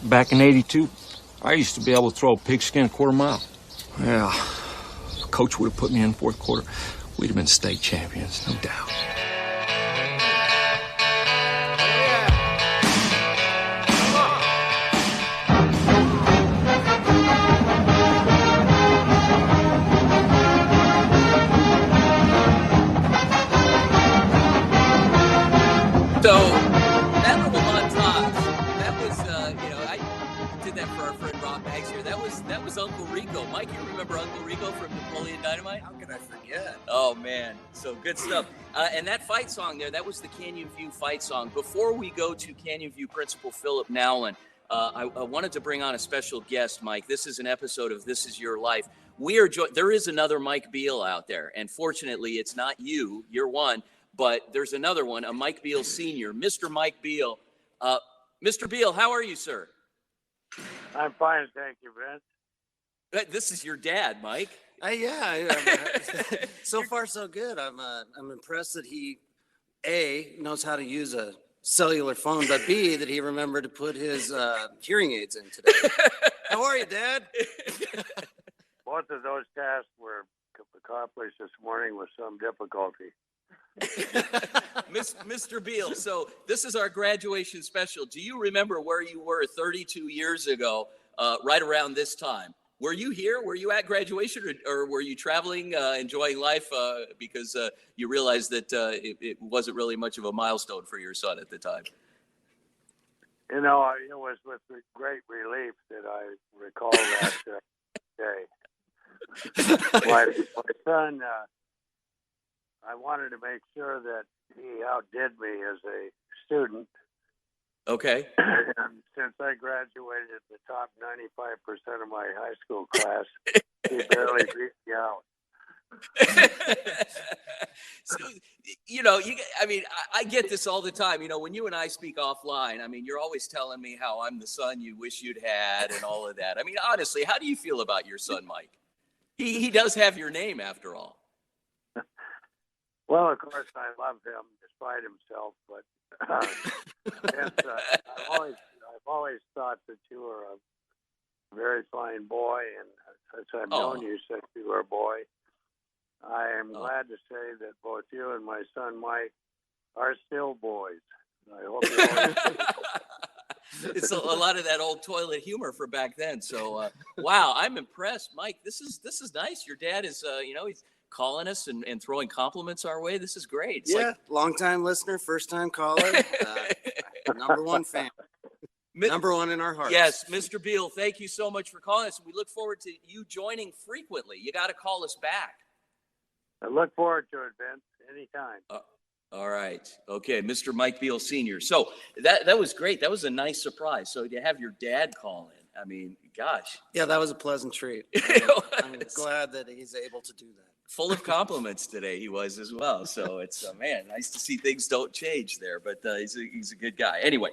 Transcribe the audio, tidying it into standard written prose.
Back in '82, I used to be able to throw a pigskin a quarter mile. Yeah, if Coach would have put me in fourth quarter, we'd have been state champions, no doubt. So that little montage, that was, I did that for our friend Rob Maggs here. That was Uncle Rico. Mike, you remember Uncle Rico from Napoleon Dynamite? How could I forget? Oh, man. So good stuff. And that fight song there, that was the Canyon View fight song. Before we go to Canyon View Principal Philip Nowlin, I wanted to bring on a special guest, Mike. This is an episode of This Is Your Life. There is another Mike Beale out there, and fortunately, it's not you. You're one. But there's another one, a Mike Beale Sr., Mr. Mike Beale. Mr. Beale, how are you, sir? I'm fine, thank you, Vince. This is your dad, Mike. So far, so good. I'm impressed that he, A, knows how to use a cellular phone, but B, that he remembered to put his hearing aids in today. How are you, Dad? Both of those tasks were accomplished this morning with some difficulty. Mr. Beale, so this is our graduation special. Do you remember where you were 32 years ago, right around this time? Were you here? Were you at graduation, or were you traveling, enjoying life because you realized that it wasn't really much of a milestone for your son at the time? You know, it was with great relief that I recall that day. My son... I wanted to make sure that he outdid me as a student. Okay. And since I graduated the top 95% of my high school class, he barely beat me out. So, I get this all the time. You know, when you and I speak offline, I mean, you're always telling me how I'm the son you wish you'd had and all of that. I mean, honestly, how do you feel about your son, Mike? He does have your name after all. Well, of course, I love him despite himself, but I've always thought that you were a very fine boy, and since I've known you since you were a boy, I am glad to say that both you and my son Mike are still boys. I hope you always It's a lot of that old toilet humor for back then. So, wow, I'm impressed, Mike. This is nice. Your dad is, he's calling us and throwing compliments our way. This is great. It's long-time listener, first-time caller, number one fan, number one in our hearts. Yes, Mr. Beale, thank you so much for calling us. We look forward to you joining frequently. You got to call us back. I look forward to it, Vince, anytime. All right. Okay, Mr. Mike Beale Sr. So that was great. That was a nice surprise. So to have your dad call in, I mean, gosh. Yeah, that was a pleasant treat. I'm glad that he's able to do that. Full of compliments today, he was as well. So it's, nice to see things don't change there. But he's a good guy. Anyway,